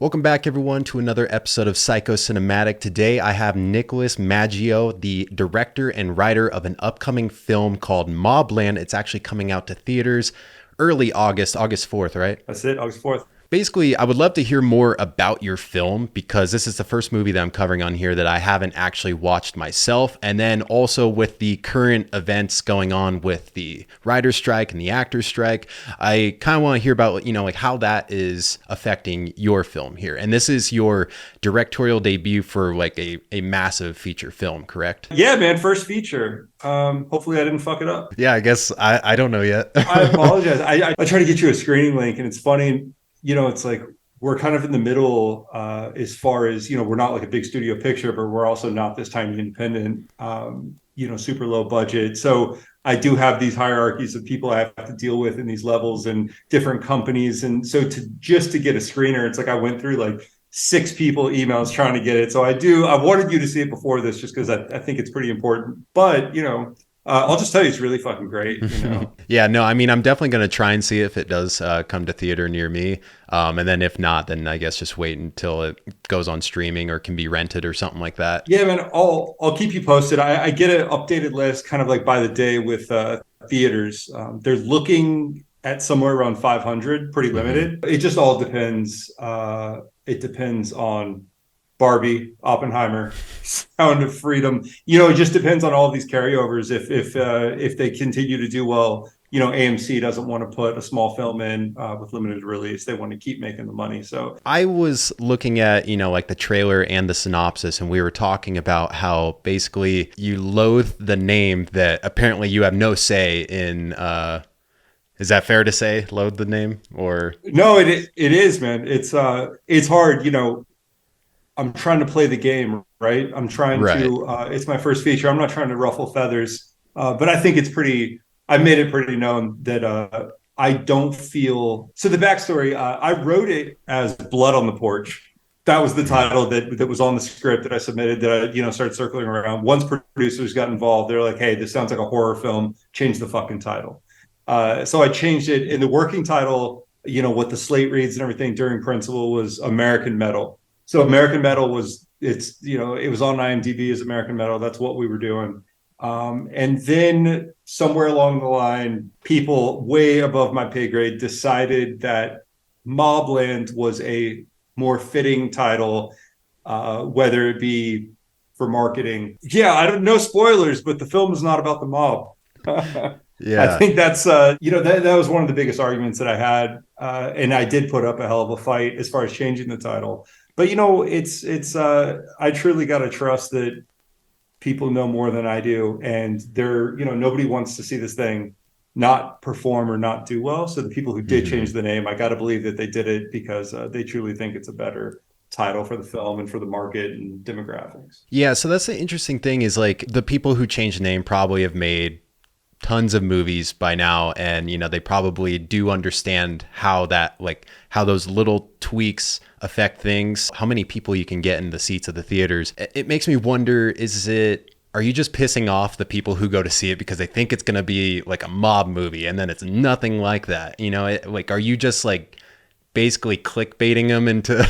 Welcome back, everyone, to another episode of Psycho Cinematic. Today, I have Nicholas Maggio, the director and writer of an upcoming film called Mobland. It's actually coming out to theaters early August 4th, right? That's it, August 4th. Basically, I would love to hear more about your film because this is the first movie that I'm covering on here that I haven't actually watched myself. And then also with the current events going on with the writer's strike and the actor's strike, I kind of want to hear about, like how that is affecting your film here. And this is your directorial debut for like a massive feature film, correct? Yeah, man, first feature. Hopefully I didn't fuck it up. Yeah, I guess I don't know yet. I apologize. I try to get you a screening link, and it's funny, it's like we're kind of in the middle as far as, we're not like a big studio picture, but we're also not this tiny independent, super low budget. So I do have these hierarchies of people I have to deal with in these levels and different companies. And so to get a screener, it's like I went through like 6 people emails trying to get it. So I wanted you to see it before this just because I think it's pretty important. But, I'll just tell you, it's really fucking great. Yeah, no, I mean, I'm definitely going to try and see it if it does come to theater near me. And then if not, then I guess just wait until it goes on streaming or can be rented or something like that. Yeah, man, I'll keep you posted. I get an updated list kind of like by the day with theaters. They're looking at somewhere around 500, pretty limited. It just all depends. It depends on Barbie, Oppenheimer, Sound of Freedom. It just depends on all of these carryovers. If they continue to do well, AMC doesn't want to put a small film in with limited release. They want to keep making the money. So I was looking at, like the trailer and the synopsis, and we were talking about how basically you loathe the name that apparently you have no say in. Is that fair to say? Loathe the name or no, it is, man. It's hard. I'm trying to play the game, right? I'm trying right? to. It's my first feature. I'm not trying to ruffle feathers, but I think it's pretty. I made it pretty known that I don't feel. So the backstory, I wrote it as "Blood on the Porch." That was the title that was on the script that I submitted. That I started circling around. Once producers got involved, they're like, "Hey, this sounds like a horror film. Change the fucking title." So I changed it, and the working title, what the slate reads and everything during principal was American Metal. So American Metal it was on IMDb as American Metal. That's what we were doing. And then somewhere along the line, people way above my pay grade decided that Mobland was a more fitting title, whether it be for marketing. Yeah, I don't know spoilers, but the film is not about the mob. I Yeah. think that's that was one of the biggest arguments that I had, and I did put up a hell of a fight as far as changing the title. But it's I truly got to trust that people know more than I do, and nobody wants to see this thing not perform or not do well. So the people who did change the name, I got to believe that they did it because they truly think it's a better title for the film and for the market and demographics. Yeah, so that's the interesting thing is like the people who changed the name probably have made tons of movies by now, and they probably do understand how those little tweaks affect things, how many people you can get in the seats of the theaters. It makes me wonder, are you just pissing off the people who go to see it because they think it's going to be like a mob movie and then it's nothing like that? Are you just like basically clickbaiting them into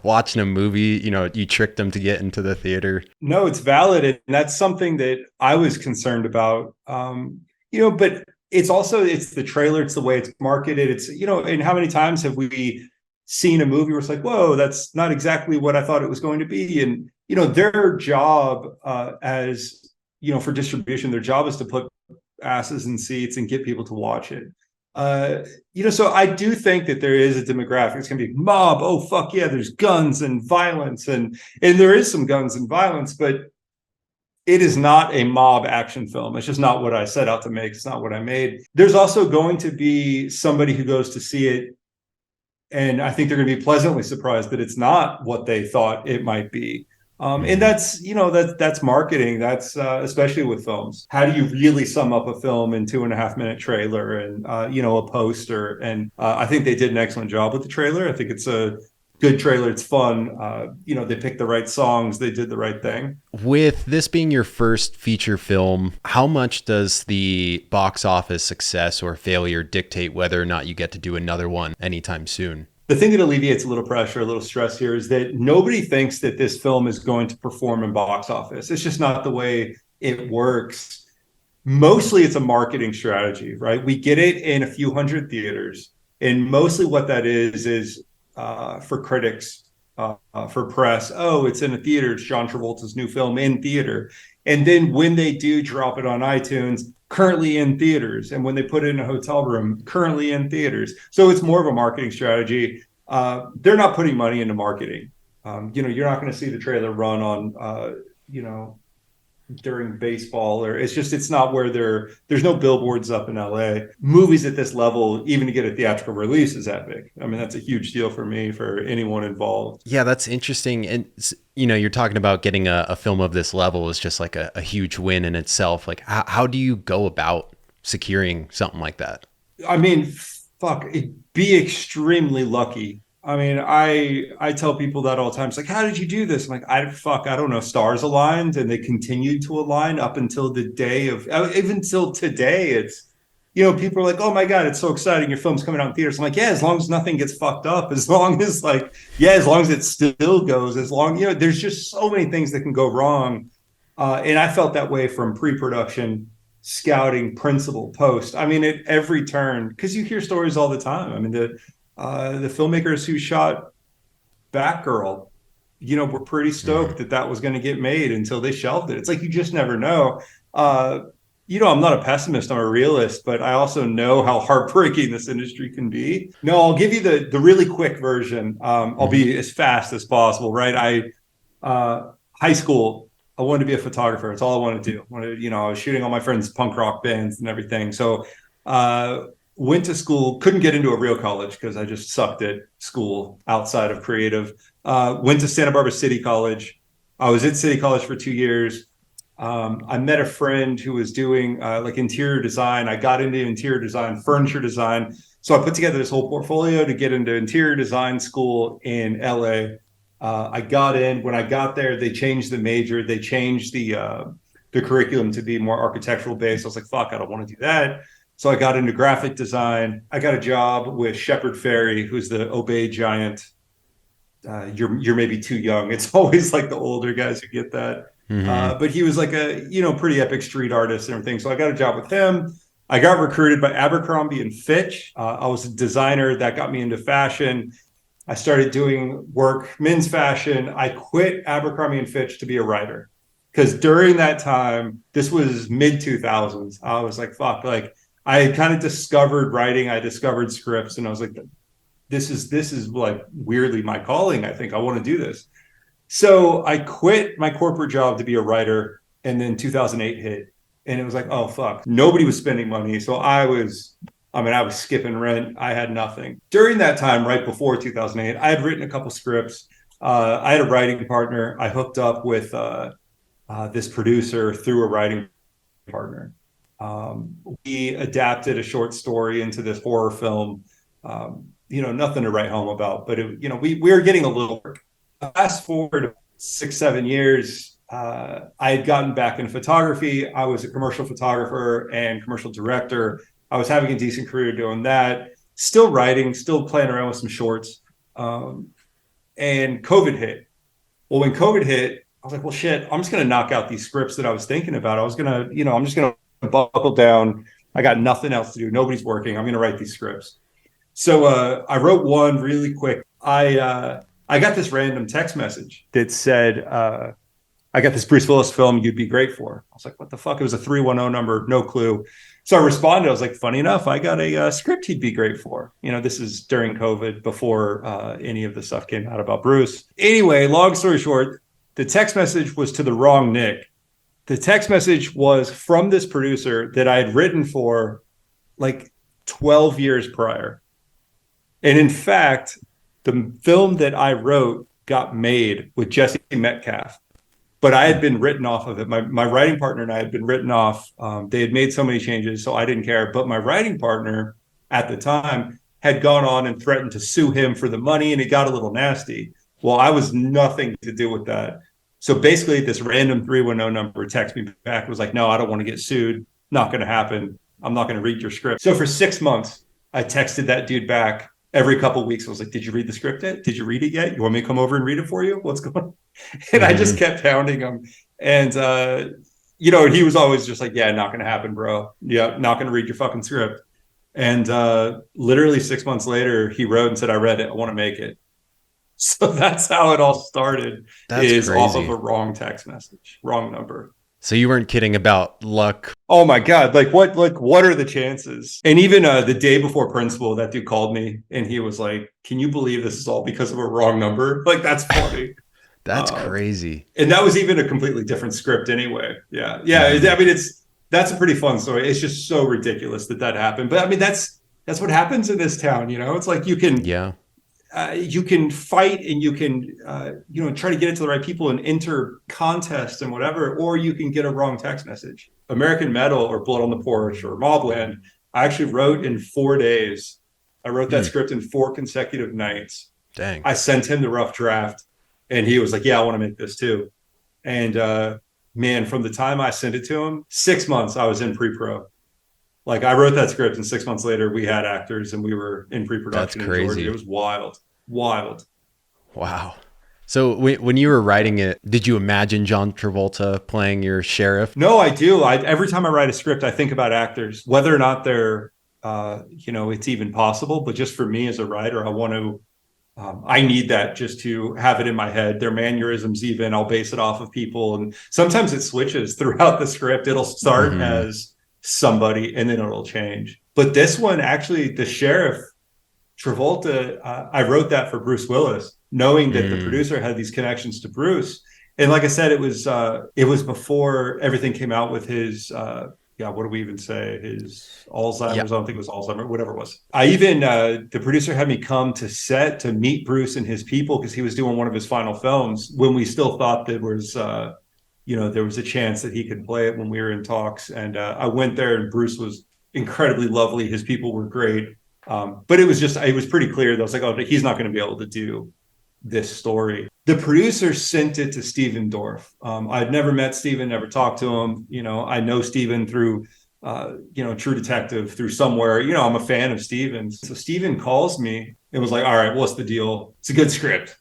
watching a movie? You tricked them to get into the theater. No, it's valid, and that's something that I was concerned about. But it's the trailer, it's the way it's marketed. It's and how many times have we seen a movie where it's like, whoa, that's not exactly what I thought it was going to be? And their job as for distribution, their job is to put asses in seats and get people to watch it. So I do think that there is a demographic. It's going to be mob. Oh, fuck yeah. There's guns and violence and there is some guns and violence, but it is not a mob action film. It's just not what I set out to make. It's not what I made. There's also going to be somebody who goes to see it, and I think they're going to be pleasantly surprised that it's not what they thought it might be. And that's marketing. That's especially with films. How do you really sum up a film in 2.5 minute trailer and a poster? And I think they did an excellent job with the trailer. I think it's a good trailer. It's fun. They picked the right songs. They did the right thing. With this being your first feature film, how much does the box office success or failure dictate whether or not you get to do another one anytime soon? The thing that alleviates a little pressure, a little stress here is that nobody thinks that this film is going to perform in box office. It's just not the way it works. Mostly it's a marketing strategy, right? We get it in a few hundred theaters. And mostly what that is for critics, for press. Oh, it's in a theater. It's John Travolta's new film in theater. And then when they do drop it on iTunes, currently in theaters. And when they put it in a hotel room, currently in theaters. So it's more of a marketing strategy. They're not putting money into marketing. You're not going to see the trailer run on, during baseball, or it's not where there's no billboards up in LA. Movies at this level, even to get a theatrical release, is epic. I mean, that's a huge deal for me, for anyone involved. Yeah, that's interesting. And you're talking about getting a film of this level is just like a huge win in itself. Like how do you go about securing something like that? I mean, fuck, it'd be extremely lucky. I mean, I tell people that all the time. It's like, how did you do this? I'm like, I don't know. Stars aligned, and they continued to align up until the day of, even till today. It's, people are like, oh my God, it's so exciting. Your film's coming out in theaters. I'm like, yeah, as long as nothing gets fucked up, as long as as long as it still goes, as long, there's just so many things that can go wrong. And I felt that way from pre-production, scouting, principal, post. I mean, at every turn, because you hear stories all the time. I mean, the filmmakers who shot Batgirl, were pretty stoked that was going to get made until they shelved it. It's like, you just never know. I'm not a pessimist, I'm a realist, but I also know how heartbreaking this industry can be. No, I'll give you the really quick version. I'll be as fast as possible, right? High school, I wanted to be a photographer. It's all I wanted to do. I was shooting all my friends' punk rock bands and everything. So, went to school, couldn't get into a real college because I just sucked at school outside of creative. Went to Santa Barbara City College. I was at City College for 2 years. I met a friend who was doing interior design. I got into interior design, furniture design. So I put together this whole portfolio to get into interior design school in LA. I got in. When I got there, they changed the major. They changed the curriculum to be more architectural based. I was like, fuck, I don't want to do that. So I got into graphic design. I got a job with Shepard Fairey, who's the Obey giant. You're maybe too young. It's always like the older guys who get that. But he was like a pretty epic street artist and everything. So I got a job with him. I got recruited by Abercrombie and Fitch. I was a designer that got me into fashion. I started doing work, men's fashion. I quit Abercrombie and Fitch to be a writer, because during that time, this was mid 2000s. I was like, fuck, I had kind of discovered writing. I discovered scripts, and I was like, this is like weirdly my calling. I think I want to do this. So I quit my corporate job to be a writer, and then 2008 hit, and it was like, oh fuck, nobody was spending money. So I was skipping rent. I had nothing. During that time, right before 2008, I had written a couple scripts. I had a writing partner. I hooked up with this producer through a writing partner. We adapted a short story into this horror film. Nothing to write home about, but we were getting a little work. Fast forward 6-7 years, I had gotten back into photography. I was a commercial photographer and commercial director. I was having a decent career doing that. Still writing, still playing around with some shorts. And COVID hit. Well, when COVID hit, I was like, well, shit, I'm just going to knock out these scripts that I was thinking about. I'm just going to buckle down. I got nothing else to do. Nobody's working. I'm going to write these scripts. So I wrote one really quick. I got this random text message that said, I got this Bruce Willis film you'd be great for. I was like, what the fuck? It was a 310 number, no clue. So I responded. I was like, funny enough, I got a script he'd be great for. This is during COVID, before any of the stuff came out about Bruce. Anyway, long story short, the text message was to the wrong Nick. The text message was from this producer that I had written for like 12 years prior. And in fact, the film that I wrote got made with Jesse Metcalf, but I had been written off of it. My writing partner and I had been written off. They had made so many changes, so I didn't care. But my writing partner at the time had gone on and threatened to sue him for the money, and it got a little nasty. Well, I was nothing to do with that. So basically, this random 310 number texted me back, was like, no, I don't want to get sued. Not going to happen. I'm not going to read your script. So for 6 months, I texted that dude back. every couple of weeks, I was like, did you read the script yet? Did you read it yet? You want me to come over and read it for you? What's going on? And I just Hmm. kept pounding him. And, you know, he was always just like, yeah, not going to happen, bro. Yeah, not going to read your fucking script. And literally 6 months later, he wrote and said, I read it. I want to make it. So that's how it all started, That's is off of crazy. a wrong text message, wrong number. So you weren't kidding about luck. Oh my God. Like what are the chances? And even the day before principal, that dude called me and he was like, can you believe this is all because of a wrong number? Like, that's funny. That's Uh, crazy. and that was even a completely different script anyway. Yeah. Yeah. Hmm. I mean, that's a pretty fun story. It's just so ridiculous that that happened. But I mean, that's what happens in this town. You know, it's like Yeah. you can fight and you can you know, try to get it to the right people and enter contests and whatever, or you can get a wrong text message. American Metal or Blood on the Porch or Mobland, I actually wrote in 4 days. I wrote that Hmm. script in 4 consecutive nights. Dang. I sent him the rough draft and he was like, yeah, I want to make this too. And man, from the time I sent it to him, 6 months I was in pre-pro. Like, I wrote that script and 6 months later we had actors and we were in That's pre-production in Georgia. It crazy. was wild, wild. Wow. So when you were writing it, did you imagine John Travolta playing your sheriff? No, I do. Every time I write a script, I think about actors, whether or not they're, you know, it's even possible. But just for me as a writer, I want to, I need that just to have it in my head. Their mannerisms, even I'll base it off of people, and sometimes it switches throughout the script. It'll start Hmm. as somebody, and then it'll change. But this one, actually, the sheriff Travolta, I wrote that for Bruce Willis, knowing that the Mm. producer had these connections to Bruce. And like I said, it was before everything came out with his yeah, what do we even say? His Yeah. Alzheimer's. I don't think it was Alzheimer's, whatever it was. I even the producer had me come to set to meet Bruce and his people because he was doing one of his final films when we still thought there was you know, there was a chance that he could play it when we were in talks. And I went there and Bruce was incredibly lovely. His people were great. But it was pretty clear that I was like, oh, he's not going to be able to do this story. The producer sent it to Steven Dorff. I'd never met Steven, never talked to him. You know, I know Steven through, you know, True Detective, through somewhere. You know, I'm a fan of Steven's. So Steven calls me and was like, all right, what's the deal? It's a good script.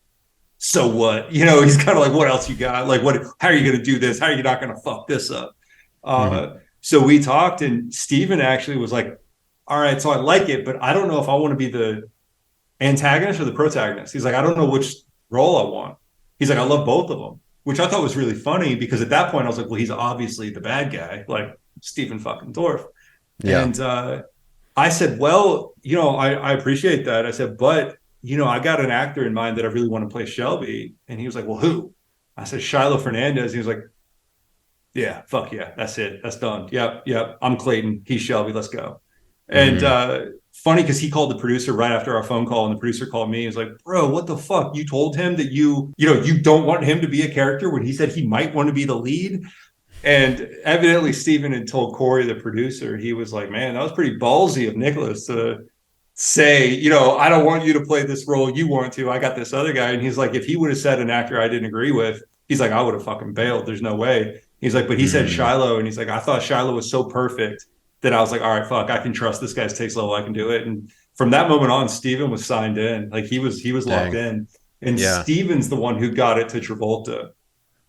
So what? You know, he's kind of like, what else you got? Like, what? How are you going to do this? How are you not going to fuck this up? Hmm. So we talked, and Steven actually was like, all right, so I like it, but I don't know if I want to be the antagonist or the protagonist. He's like, I don't know which role I want. He's like, I love both of them, which I thought was really funny because at that point I was like, well, he's obviously the bad guy, like Stephen fucking Dorff. Yeah. And I said, well, you know, I appreciate that. I said, but, you know, I got an actor in mind that I really want to play Shelby. And he was like, well, who? I said, Shiloh Fernandez. He was like, yeah, fuck yeah, that's it. That's done. Yep, yep. I'm Clayton. He's Shelby. Let's go. And Hmm. funny because he called the producer right after our phone call, and the producer called me. He's like, "Bro, what the fuck? You told him that you know, you don't want him to be a character when he said he might want to be the lead." And evidently, Steven had told Corey, the producer, he was like, "Man, that was pretty ballsy of Nicholas to say, you know, I don't want you to play this role. You want to. I got this other guy." And he's like, if he would have said an actor I didn't agree with, he's like, I would have fucking bailed. There's no way. He's like, but he said Hmm. Shiloh, and he's like, I thought Shiloh was so perfect that I was like, all right, fuck, I can trust this guy's taste level. I can do it. And from that moment on, Steven was signed in. Like, he was locked Dang. in. And Yeah. Steven's the one who got it to Travolta.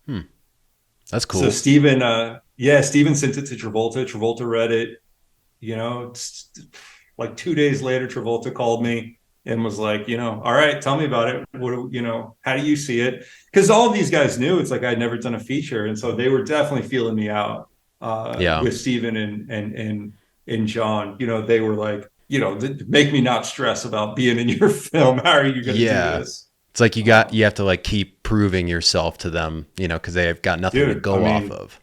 Hmm. That's So cool. Steven, yeah, Steven sent it to Travolta. Travolta read it. You know, like 2 days later, Travolta called me and was like, you know, all right, tell me about it. What, you know, how do you see it? Because all of these guys knew it's like I'd never done a feature, and so they were definitely feeling me out Yeah. with Steven and John. You know, they were like, you know, make me not stress about being in your film. How are you going to do Yeah. this? It's like Uh, you have to like keep proving yourself to them, you know, because they've got nothing to dude, I go off mean, of.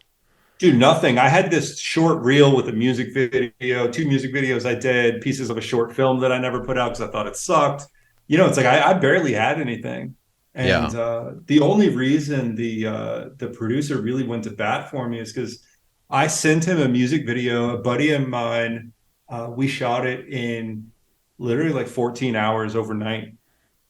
do nothing. I had this short reel with a music video, two music videos I did, pieces of a short film that I never put out because I thought it sucked. You know, it's like I barely had anything. And Yeah. the only reason the producer really went to bat for me is because I sent him a music video. A buddy of mine, we shot it in literally like 14 hours overnight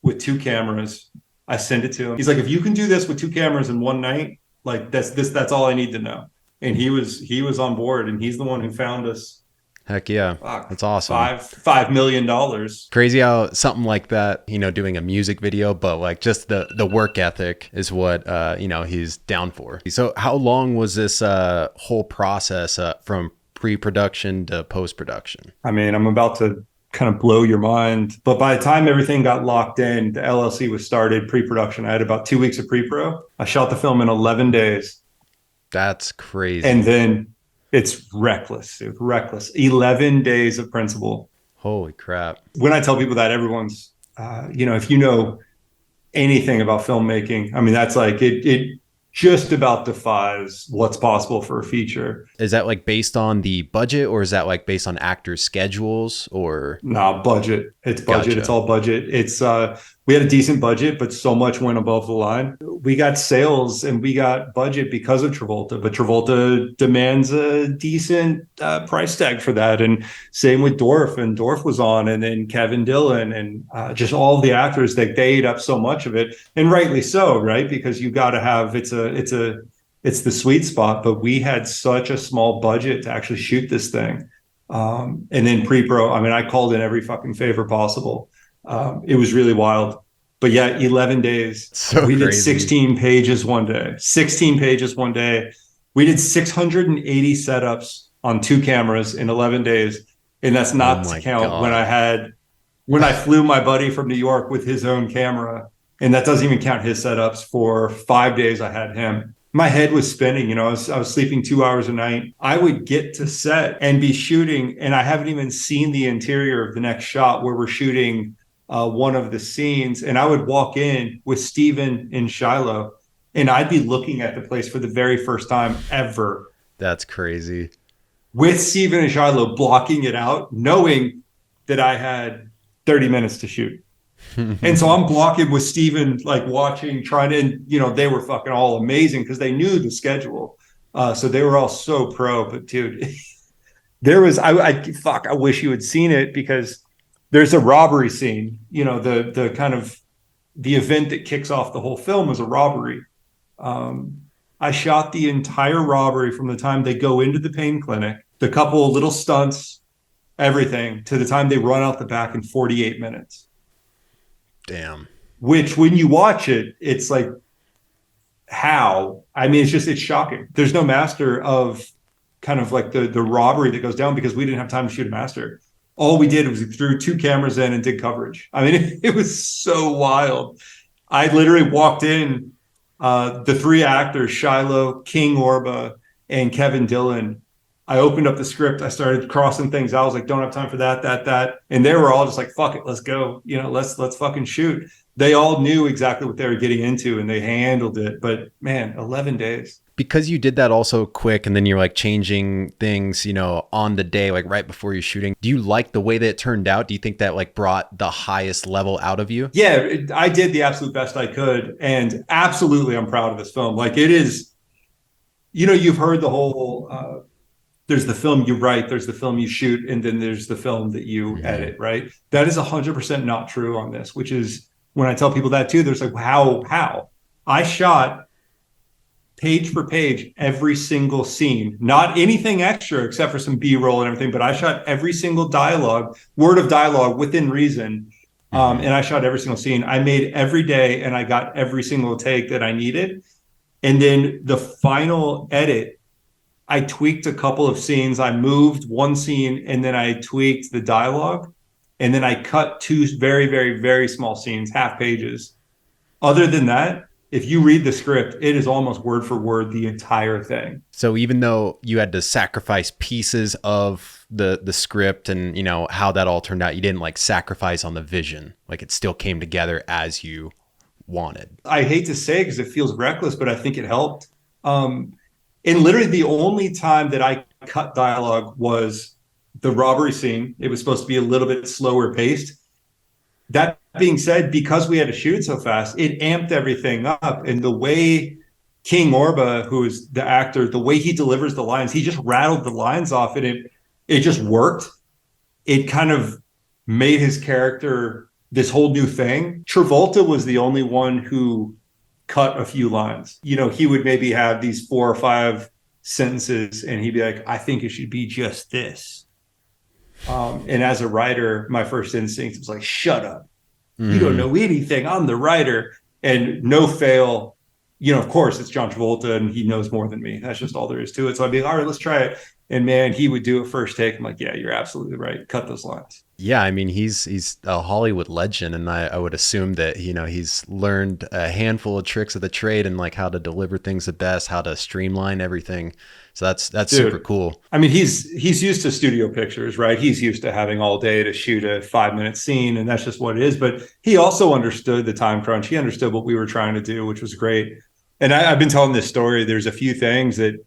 with two cameras. I sent it to him. He's like, if you can do this with two cameras in one night, like that's all I need to know. And he was on board, and he's the one who found us Heck yeah. Fuck, That's awesome. $5 million. Crazy how something like that, doing a music video, but like just the work ethic is what he's down for. So how long was this whole process from pre-production to post-production? I mean, I'm about to kind of blow your mind, but by the time everything got locked in, the LLC was started, pre-production. I had about 2 weeks of pre-pro. I shot the film in 11 days. That's And crazy. then it's reckless. It was reckless. 11 days of principal. Holy crap. When I tell people that, everyone's, if you know anything about filmmaking, I mean, that's like it just about defies what's possible for a feature. Is that like based on the budget, or is that like based on actors' schedules, or? No, budget. It's budget. It's Gotcha. all budget. It's we had a decent budget, but so much went above the line. We got sales and we got budget because of Travolta, but Travolta demands a decent price tag for that. And same with Dorf, and Dorf was on, and then Kevin Dillon, and just all the actors that they ate up so much of it, and rightly so, right? Because you got to have it's the sweet spot. But we had such a small budget to actually shoot this thing. And then pre-pro, I mean, I called in every fucking favor possible. It was really wild. But yeah, 11 days. So We did crazy. 16 pages one day. 16 pages one day. We did 680 setups on 2 cameras in 11 days. And that's Oh not to my count God. when I flew my buddy from New York with his own camera. And that doesn't even count his setups. For 5 days, I had him. My head was spinning. I was sleeping 2 hours a night. I would get to set and be shooting, and I haven't even seen the interior of the next shot where we're shooting one of the scenes. And I would walk in with Steven in Shiloh, and I'd be looking at the place for the very first time ever That's crazy. with Steven and Shiloh, blocking it out, knowing that I had 30 minutes to shoot. And so I'm blocking with Steven, like watching, trying to, and, they were fucking all amazing because they knew the schedule. So they were all so pro. But dude, I wish you had seen it, because there's a robbery scene. The kind of the event that kicks off the whole film is a robbery. I shot the entire robbery from the time they go into the pain clinic, the couple of little stunts, everything, to the time they run out the back in 48 minutes. Damn. Which, when you watch it, it's like, how? I mean, it's shocking. There's no master of kind of like the robbery that goes down, because we didn't have time to shoot a master. All we did was we threw 2 cameras in and did coverage. I mean, it was so wild. I literally walked in, the 3 actors, Shiloh, King Orba, and Kevin Dillon. I opened up the script. I started crossing things out. I was like, don't have time for that. And they were all just like, fuck it, let's go. Let's fucking shoot. They all knew exactly what they were getting into, and they handled it. But man, 11 days. Because you did that also quick, and then you're like changing things, on the day, like right before you're shooting. Do you like the way that it turned out? Do you think that like brought the highest level out of you? Yeah, I did the absolute best I could. And absolutely, I'm proud of this film. Like, it is, you've heard the whole, there's the film you write, there's the film you shoot, and then there's the film that you Mm-hmm. edit, right? That is 100% not true on this, which is, when I tell people that too, there's like, how? I shot page for page every single scene, not anything extra except for some B-roll and everything, but I shot every single dialogue, word of dialogue within reason. Mm-hmm. And I shot every single scene. I made every day, and I got every single take that I needed. And then the final edit, I tweaked a couple of scenes. I moved one scene, and then I tweaked the dialogue. And then I cut 2 very, very, very small scenes, half pages. Other than that, if you read the script, it is almost word for word the entire thing. So even though you had to sacrifice pieces of the script and how that all turned out, you didn't like sacrifice on the vision. Like it still came together as you wanted. I hate to say it because it feels reckless, but I think it helped. And literally the only time that I cut dialogue was the robbery scene. It was supposed to be a little bit slower paced. That being said, because we had to shoot it so fast, it amped everything up. And the way King Orba, who is the actor, the way he delivers the lines, he just rattled the lines off, and it just worked. It kind of made his character this whole new thing. Travolta was the only one who cut a few lines. He would maybe have these 4 or 5 sentences, and he'd be like, I think it should be just this. And as a writer, my first instinct was like, shut up. You don't Mm. know anything. I'm the writer. And no fail, of course, it's John Travolta and he knows more than me. That's just all there is to it. So I'd be like, all right, let's try it. And man, he would do it first take. I'm like, yeah, you're absolutely right. Cut those lines. Yeah, I mean he's a Hollywood legend, and I would assume that he's learned a handful of tricks of the trade and like how to deliver things the best, how to streamline everything. So that's super Dude, cool. I mean, he's used to studio pictures, right? He's used to having all day to shoot a 5 minute scene, and that's just what it is. But he also understood the time crunch. He understood what we were trying to do, which was great. And I've been telling this story. There's a few things that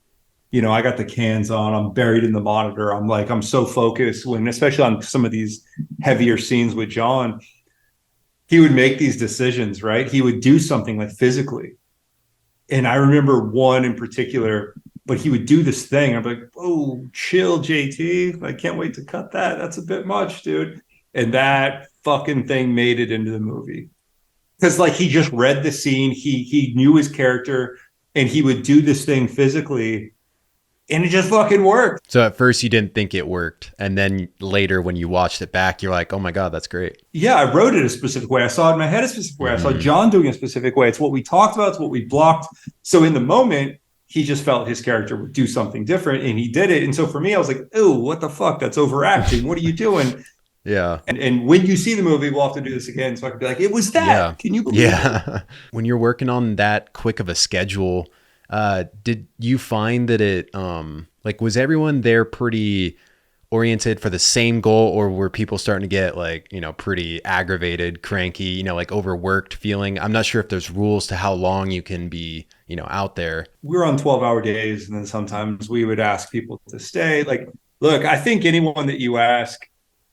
I got the cans on. I'm buried in the monitor. I'm so focused when, especially on some of these heavier scenes with John, he would make these decisions, right? He would do something like physically. And I remember one in particular, but he would do this thing. I'm like, oh, chill, JT. I can't wait to cut that. That's a bit much, dude. And that fucking thing made it into the movie. Because like he just read the scene, he knew his character, and he would do this thing physically, and it just fucking worked. So at first you didn't think it worked, and then later when you watched it back, you're like, oh my god, that's great. Yeah, I wrote it a specific way. I saw it in my head a specific way. I saw Mm-hmm. John doing a specific way. It's what we talked about. It's what we blocked. So in the moment, he just felt his character would do something different, and he did it. And so for me, I was like, "Oh, what the fuck? That's overacting. What are you doing?" Yeah. And when you see the movie, we'll have to do this again, so I can be like, "It was Yeah. that. Can you believe it?" Yeah. When you're working on that quick of a schedule, did you find that it like was everyone there pretty oriented for the same goal, or were people starting to get like, pretty aggravated, cranky, like overworked feeling? I'm not sure if there's rules to how long you can be, out there. We were on 12-hour days, and then sometimes we would ask people to stay. Like, look, I think anyone that you ask,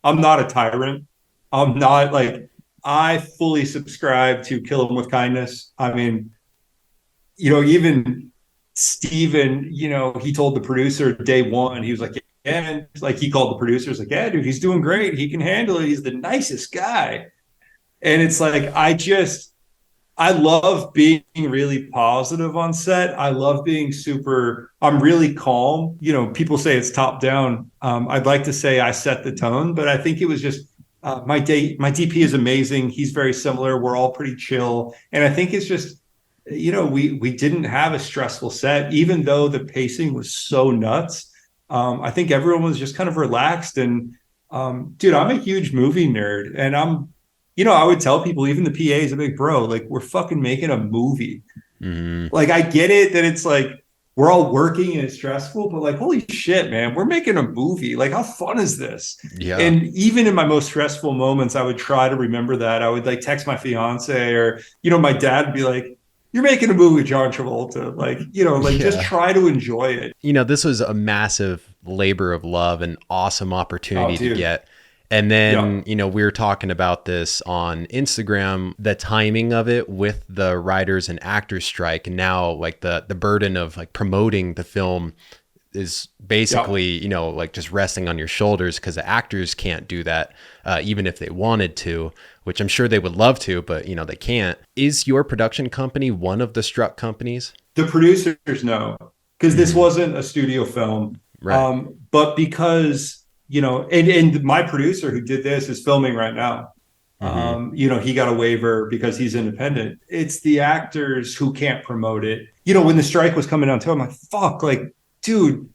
I'm not a tyrant. I'm not like I fully subscribe to kill them with kindness. I mean, even Steven, he told the producer day one, he was like, yeah, and like he called the producers like, yeah, dude, he's doing great. He can handle it. He's the nicest guy. And it's like, I love being really positive on set. I love being I'm really calm. People say it's top down. I'd like to say I set the tone, but I think it was just my DP is amazing. He's very similar. We're all pretty chill. And I think it's just, we didn't have a stressful set, even though the pacing was so nuts. I think everyone was just kind of relaxed. And dude, I'm a huge movie nerd, and I would tell people, even the PA is a big bro, like we're fucking making a movie. Mm-hmm. Like I get it that it's like we're all working and it's stressful, but like, holy shit, man, we're making a movie. Like, how fun is this? Yeah. And even in my most stressful moments, I would try to remember that. I would like text my fiance, or, my dad would be like, you're making a movie with John Travolta. Like, like just Yeah. try to enjoy it. This was a massive labor of love and awesome Oh, opportunity to dude. get. And Yeah. then, we were talking about this on Instagram, the timing of it with the writers and actors strike. And now like the burden of like promoting the film is Yeah. basically, like just resting on your shoulders, because the actors can't do that, even if they wanted to, which I'm sure they would love to, but they can't. Is your production company one of the struck companies? The producers know, because this Mm-hmm. wasn't a studio film. Right. But because, and my producer who did this is filming right now. Mm-hmm. He got a waiver because he's independent. It's the actors who can't promote it. When the strike was coming down too, I'm like, fuck, like, dude,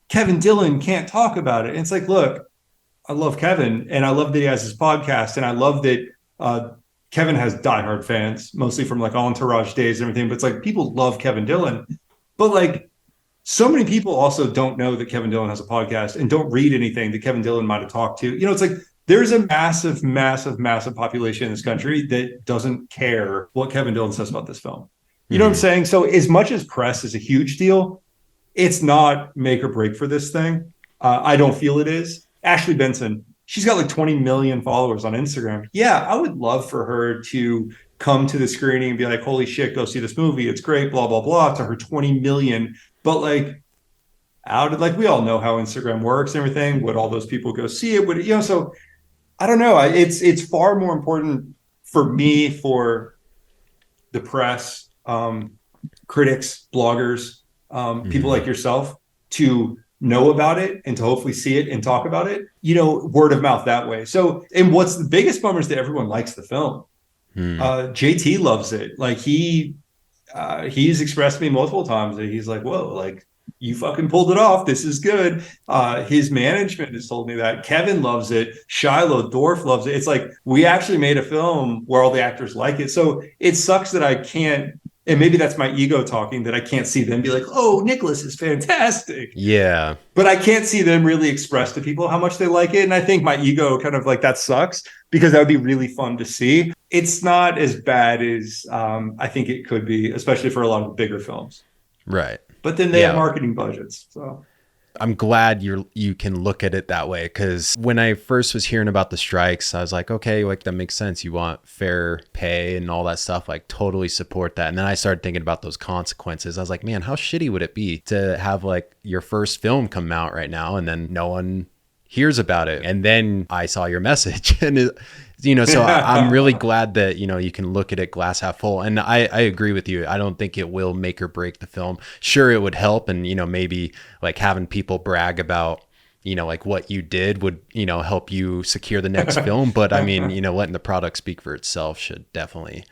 Kevin Dillon can't talk about it. And it's like, look, I love Kevin, and I love that he has his podcast, and I love that uh, Kevin has diehard fans, mostly from like Entourage days and everything. But it's like people love Kevin Dillon, but like so many people also don't know that Kevin Dillon has a podcast and don't read anything that Kevin Dillon might have talked to. It's like there's a massive, massive, massive population in this country that doesn't care what Kevin Dillon says about this film. You know what I'm Mm-hmm. saying? So as much as press is a huge deal, it's not make or break for this thing. I don't feel it is. Ashley Benson, she's got like 20 million followers on Instagram. Yeah, I would love for her to come to the screening and be like, holy shit, go see this movie. It's great, blah, blah, blah, to her 20 million. But like, we all know how Instagram works and everything. Would all those people go see it? So I don't know. It's far more important for me, for the press, critics, bloggers, people Mm-hmm. like yourself, to know about it and to hopefully see it and talk about it, word of mouth that way. So, and what's the biggest bummer is that everyone likes the film. JT loves it. Like he's expressed to me multiple times that he's like, whoa, like you fucking pulled it off. This is good. His management has told me that. Kevin loves it. Shiloh Dorf loves it. It's like we actually made a film where all the actors like it. So it sucks that I can't, and maybe that's my ego talking, that I can't see them be like, oh, Nicholas is fantastic. Yeah. But I can't see them really express to people how much they like it. And I think my ego kind of like, that sucks, because that would be really fun to see. It's not as bad as I think it could be, especially for a lot of bigger films. Right. But then they have marketing budgets. So I'm glad you can look at it that way, because when I first was hearing about the strikes, I was like, okay, like that makes sense. You want fair pay and all that stuff, like totally support that. And then I started thinking about those consequences. I was like, man, how shitty would it be to have like your first film come out right now and then no one hears about it? And then I saw your message and so I'm really glad that, you can look at it glass half full. And I agree with you. I don't think it will make or break the film. Sure, it would help. And, maybe like having people brag about, like what you did would, help you secure the next film. But I mean, letting the product speak for itself should definitely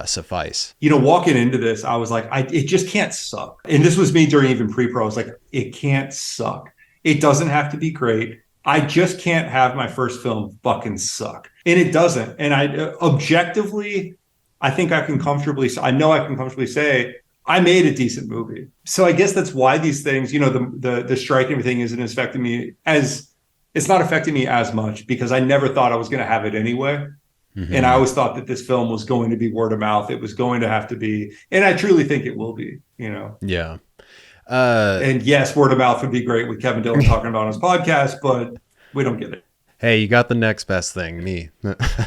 suffice. Walking into this, I was like, it just can't suck. And this was me during even pre-pro. I was like, it can't suck. It doesn't have to be great. I just can't have my first film fucking suck. And it doesn't. And I objectively, I know I can comfortably say I made a decent movie. So I guess that's why these things, the strike and everything isn't affecting me it's not affecting me as much, because I never thought I was going to have it anyway. Mm-hmm. And I always thought that this film was going to be word of mouth. It was going to have to be, and I truly think it will be, Yeah. And yes, word of mouth would be great with Kevin Dillon talking about on his podcast, but we don't get it. Hey, you got the next best thing, me.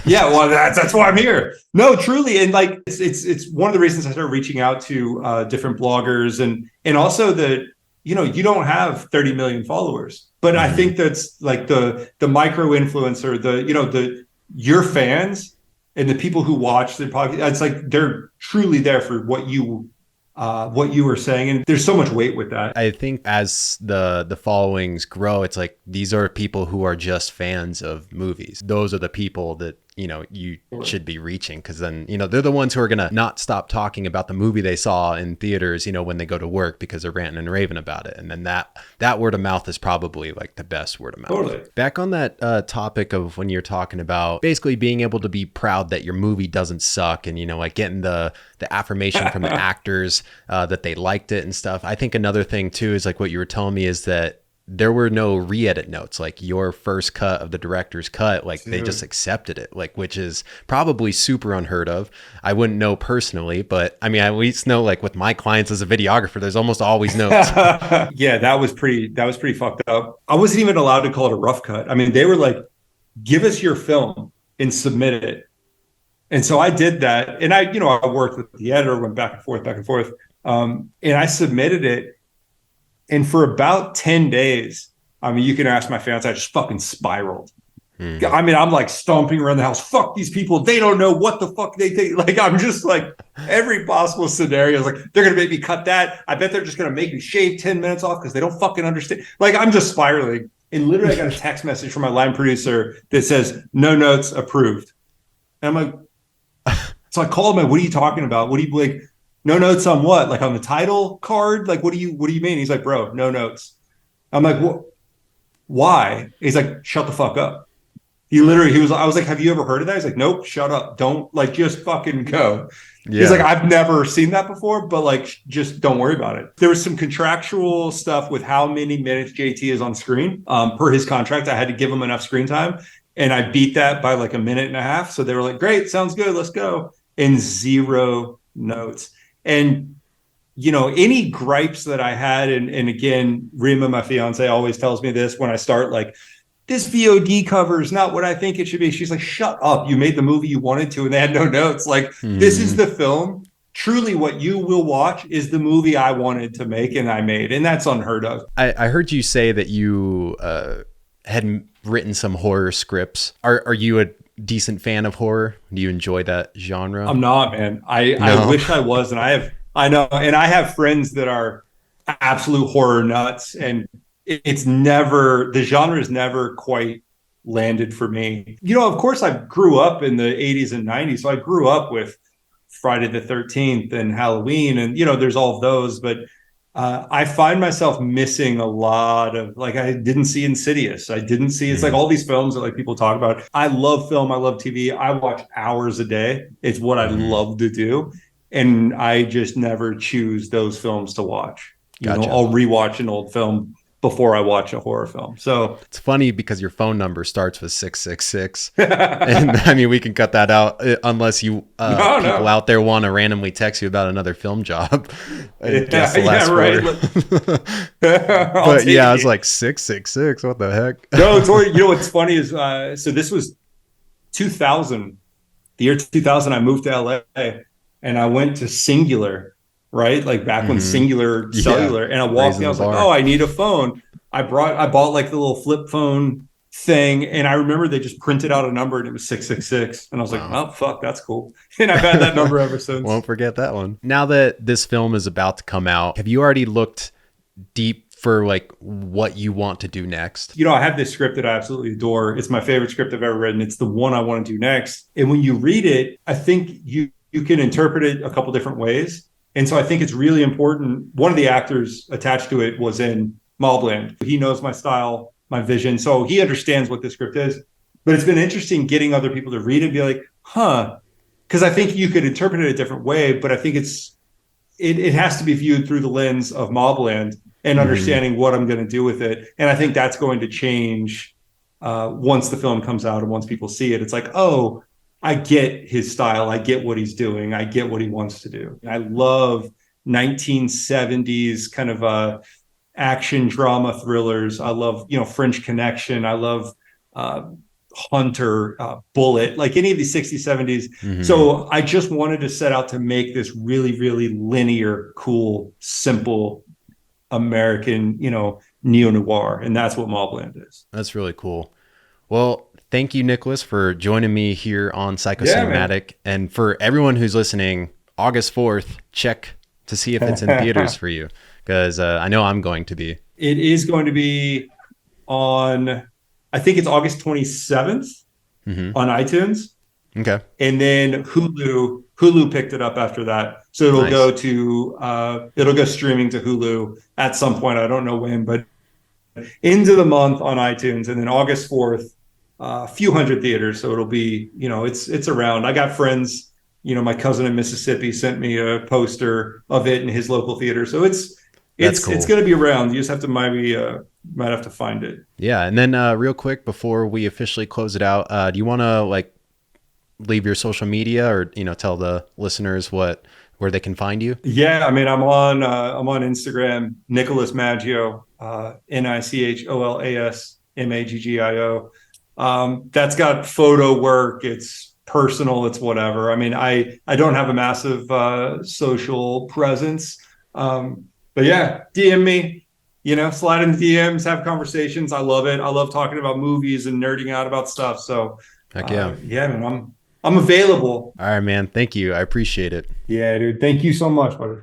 Yeah, well, that's why I'm here. No, truly, and like it's one of the reasons I started reaching out to different bloggers, and also that you don't have 30 million followers, but I think that's like the micro influencer, your fans and the people who watch the podcast. It's like they're truly there for what you were saying, and there's so much weight with that. I think as the followings grow, it's like these are people who are just fans of movies. Those are the people that you should be reaching, because then they're the ones who are gonna not stop talking about the movie they saw in theaters when they go to work, because they're ranting and raving about it. And then that word of mouth is probably like the best word of mouth. Totally. Back on that topic of when you're talking about basically being able to be proud that your movie doesn't suck, and like getting the affirmation from the actors that they liked it and stuff. I think another thing too is like what you were telling me is that there were no re-edit notes. Like your first cut of the director's cut, like they just accepted it, like, which is probably super unheard of. I wouldn't know personally, but I mean, I at least know like with my clients as a videographer, there's almost always notes. Yeah, that was pretty fucked up. I wasn't even allowed to call it a rough cut. I mean, they were like, give us your film and submit it. And so I did that. And I worked with the editor, went back and forth. And I submitted it. And for about 10 days, I mean, you can ask my fans, I just fucking spiraled. I mean, I'm like stomping around the house. Fuck these people. They don't know what the fuck they think. Like, I'm just like every possible scenario is like, they're going to make me cut that. I bet they're just going to make me shave 10 minutes off because they don't fucking understand. Like, I'm just spiraling. And literally I got a text message from my line producer that says, no notes approved. And I'm like, so I called him, what are you talking about? What do you like? No notes on what? Like on the title card? Like, what do you mean? He's like, bro, no notes. I'm like, what? Why? He's like, shut the fuck up. I was like, have you ever heard of that? He's like, nope, shut up. Don't like, just fucking go. Yeah. He's like, I've never seen that before, but like, just don't worry about it. There was some contractual stuff with how many minutes JT is on screen. Per his contract, I had to give him enough screen time. And I beat that by like a minute and a half. So they were like, great, sounds good, let's go. And 0 notes. And, any gripes that I had, and again, Rima, my fiance, always tells me this when I start like, this VOD cover is not what I think it should be. She's like, shut up. You made the movie you wanted to, and they had no notes. Like, This is the film. Truly what you will watch is the movie I wanted to make and I made. And that's unheard of. I heard you say that you had written some horror scripts. Are you a decent fan of horror? Do you enjoy that genre? I'm not, man. I wish I was, and I know, and I have friends that are absolute horror nuts, and it's never, the genre is never quite landed for me. Of course, I grew up in the 80s and 90s, so I grew up with Friday the 13th and Halloween, and there's all of those, but I find myself missing a lot of, like, I didn't see Insidious. I didn't see, it's like Mm-hmm. all these films that like people talk about. I love film. I love TV. I watch hours a day. It's what I Mm-hmm. love to do. And I just never choose those films to watch. Gotcha. I'll rewatch an old film before I watch a horror film. So It's funny because your phone number starts with 666. no, And I mean, we can cut that out unless you people no. out there want to randomly text you about another film job and guess Yeah, the yeah, last right. four. I'll But take yeah, I was it. like 666. What the heck? No, Tori, what's funny is so this was 2000, the year 2000. I moved to LA and I went to Singular, right? Like back when Mm-hmm. Singular Yeah, Cellular, and I walked in, raising I the was like, oh, bar. I need a phone. I bought like the little flip phone thing, and I remember they just printed out a number and it was 666, and I was like, Wow. oh fuck, that's cool. And I've had that number ever since. Won't forget that one. Now that this film is about to come out, have you already looked deep for like what you want to do next? I have this script that I absolutely adore. It's my favorite script I've ever written. It's the one I want to do next. And when you read it, I think you can interpret it a couple different ways. And so I think it's really important. One of the actors attached to it was in Mobland. He knows my style, my vision. So he understands what this script is. But it's been interesting getting other people to read it and be like, huh. Because I think you could interpret it a different way, but I think it has to be viewed through the lens of Mobland and Mm-hmm. understanding what I'm going to do with it. And I think that's going to change once the film comes out and once people see it. It's like, oh, I get his style. I get what he's doing. I get what he wants to do. I love 1970s kind of action drama thrillers. I love, French Connection. I love uh, Hunter, Bullet, like any of the 60s, 70s. Mm-hmm. So I just wanted to set out to make this really, really linear, cool, simple American, neo noir. And that's what Mobland is. That's really cool. Well, thank you, Nicholas, for joining me here on Yeah, man. Psychocinematic. And for everyone who's listening, August 4th, check to see if it's in theaters for you, because I know I'm going to be. It is going to be on, I think it's August 27th Mm-hmm. on iTunes. Okay. And then Hulu picked it up after that, so Nice. it'll go streaming to Hulu at some point. I don't know when, but into the month on iTunes, and then August 4th, a few hundred theaters, so it'll be, it's around. I got friends, my cousin in Mississippi sent me a poster of it in his local theater, so it's That's it's cool. going to be around. You just have to maybe might have to find it. Yeah. And then real quick before we officially close it out, do you want to like leave your social media or, tell the listeners where they can find you? Yeah, I mean, I'm on Instagram, Nicholas Maggio, NiCholasMaggio. That's got photo work. It's personal. It's whatever. I mean, I don't have a massive social presence, but yeah, DM me. Slide in the DMs, have conversations. I love it. I love talking about movies and nerding out about stuff. So, Heck yeah. yeah, man, I'm available. All right, man. Thank you. I appreciate it. Yeah, dude. Thank you so much, buddy.